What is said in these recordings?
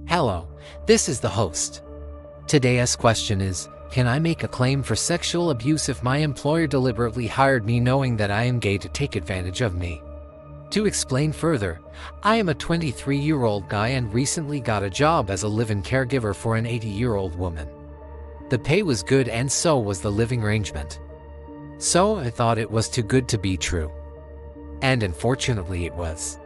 Hello, this is the host. Today's question is, can I make a claim for sexual abuse if my employer deliberately hired me knowing that I am gay to take advantage of me? To explain further, I am a 23-year-old guy and recently got a job as a live-in caregiver for an 80-year-old woman. The pay was good and so was the living arrangement. So I thought it was too good to be true. And unfortunately it was.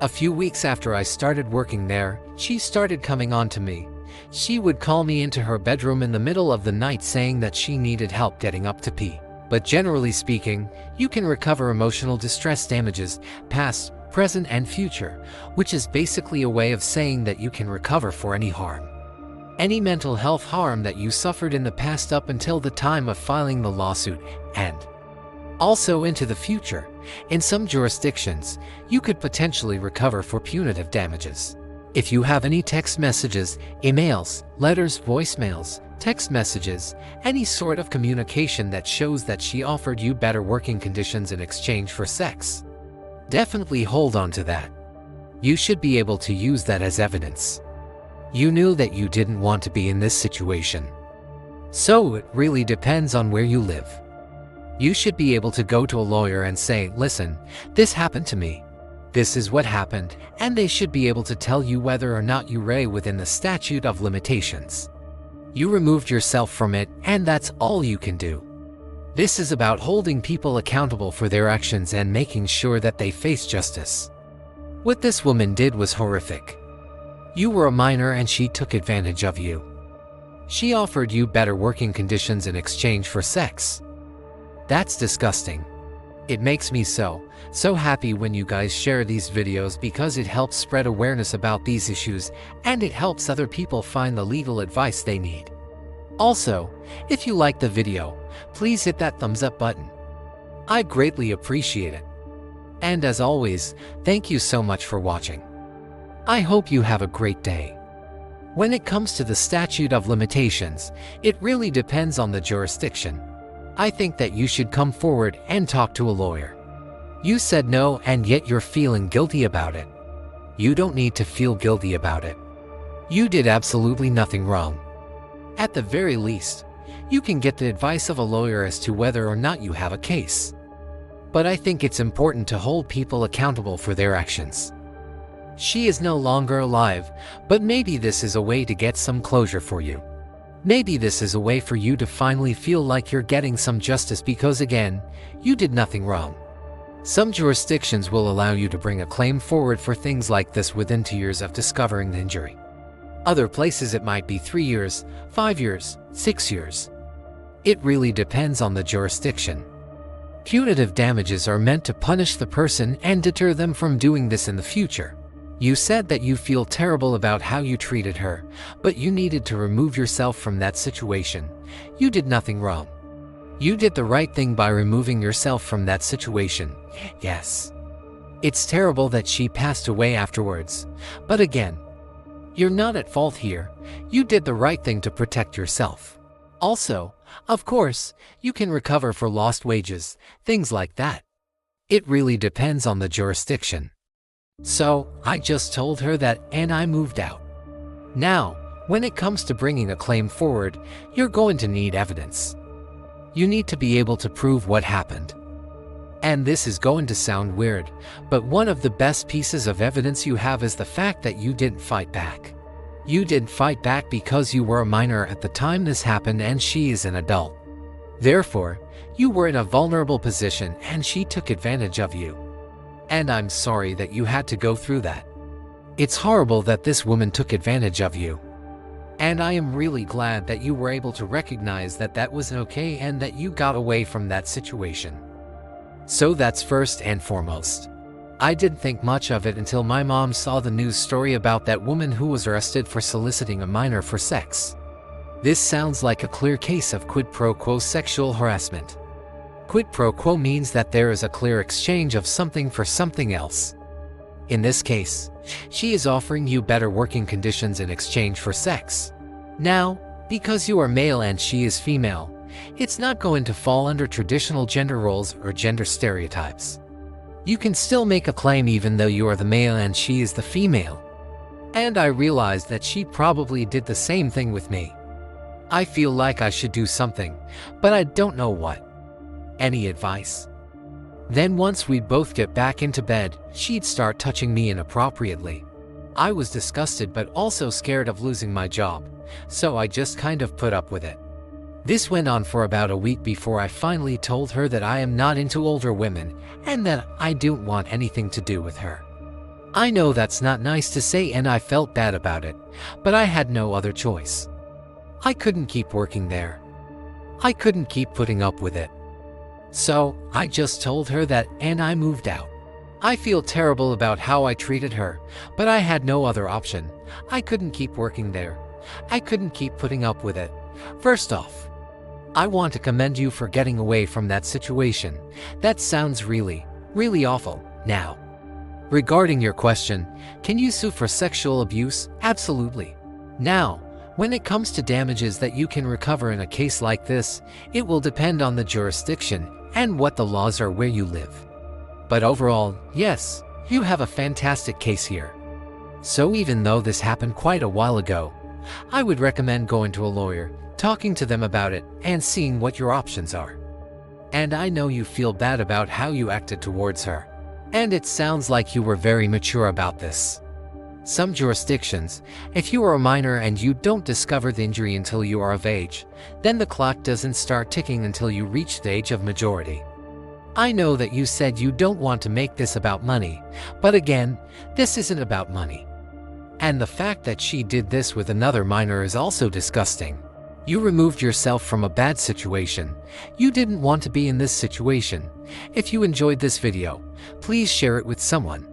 A few weeks after I started working there, she started coming on to me. She would call me into her bedroom in the middle of the night saying that she needed help getting up to pee. But generally speaking, you can recover emotional distress damages, past, present, and future, which is basically a way of saying that you can recover for any harm. Any mental health harm that you suffered in the past up until the time of filing the lawsuit, and also into the future. In some jurisdictions, you could potentially recover for punitive damages. If you have any text messages, emails, letters, voicemails, text messages, any sort of communication that shows that she offered you better working conditions in exchange for sex, definitely hold on to that. You should be able to use that as evidence. You knew that you didn't want to be in this situation. So it really depends on where you live. You should be able to go to a lawyer and say, listen, this happened to me. This is what happened, and they should be able to tell you whether or not you lay within the statute of limitations. You removed yourself from it, and that's all you can do. This is about holding people accountable for their actions and making sure that they face justice. What this woman did was horrific. You were a minor and she took advantage of you. She offered you better working conditions in exchange for sex. That's disgusting. It makes me so happy when you guys share these videos because it helps spread awareness about these issues and it helps other people find the legal advice they need. Also, if you like the video, please hit that thumbs up button. I greatly appreciate it. And as always, thank you so much for watching. I hope you have a great day. When it comes to the statute of limitations, it really depends on the jurisdiction. I think that you should come forward and talk to a lawyer. You said no and yet you're feeling guilty about it. You don't need to feel guilty about it. You did absolutely nothing wrong. At the very least, you can get the advice of a lawyer as to whether or not you have a case. But I think it's important to hold people accountable for their actions. She is no longer alive, but maybe this is a way to get some closure for you. Maybe this is a way for you to finally feel like you're getting some justice because again, you did nothing wrong. Some jurisdictions will allow you to bring a claim forward for things like this within 2 years of discovering the injury. Other places it might be 3 years, 5 years, 6 years. It really depends on the jurisdiction. Punitive damages are meant to punish the person and deter them from doing this in the future. You said that you feel terrible about how you treated her, but you needed to remove yourself from that situation. You did nothing wrong. You did the right thing by removing yourself from that situation. Yes. It's terrible that she passed away afterwards, but again, you're not at fault here. You did the right thing to protect yourself. Also, of course, you can recover for lost wages, things like that. It really depends on the jurisdiction. So, I just told her that and I moved out. Now, when it comes to bringing a claim forward, you're going to need evidence. You need to be able to prove what happened. And this is going to sound weird, but one of the best pieces of evidence you have is the fact that you didn't fight back. You didn't fight back because you were a minor at the time this happened and she is an adult. Therefore, you were in a vulnerable position and she took advantage of you. And I'm sorry that you had to go through that. It's horrible that this woman took advantage of you. And I am really glad that you were able to recognize that that was okay and that you got away from that situation. So that's first and foremost. I didn't think much of it until my mom saw the news story about that woman who was arrested for soliciting a minor for sex. This sounds like a clear case of quid pro quo sexual harassment. Quid pro quo means that there is a clear exchange of something for something else. In this case, she is offering you better working conditions in exchange for sex. Now, because you are male and she is female, it's not going to fall under traditional gender roles or gender stereotypes. You can still make a claim even though you are the male and she is the female. And I realized that she probably did the same thing with me. I feel like I should do something, but I don't know what. Any advice? Then once we'd both get back into bed, she'd start touching me inappropriately. I was disgusted but also scared of losing my job, so I just kind of put up with it. This went on for about a week before I finally told her that I am not into older women and that I don't want anything to do with her. I know that's not nice to say and I felt bad about it, but I had no other choice. I couldn't keep working there. I couldn't keep putting up with it. So, I just told her that and I moved out. I feel terrible about how I treated her, but I had no other option. I couldn't keep working there. I couldn't keep putting up with it. First off, I want to commend you for getting away from that situation. That sounds really, really awful. Now, regarding your question, can you sue for sexual abuse? Absolutely. Now, when it comes to damages that you can recover in a case like this, it will depend on the jurisdiction and what the laws are where you live. But overall, yes, you have a fantastic case here. So even though this happened quite a while ago, I would recommend going to a lawyer, talking to them about it, and seeing what your options are. And I know you feel bad about how you acted towards her. And it sounds like you were very mature about this. Some jurisdictions, if you are a minor and you don't discover the injury until you are of age, then the clock doesn't start ticking until you reach the age of majority. I know that you said you don't want to make this about money, but again, this isn't about money. And the fact that she did this with another minor is also disgusting. You removed yourself from a bad situation. You didn't want to be in this situation. If you enjoyed this video, please share it with someone.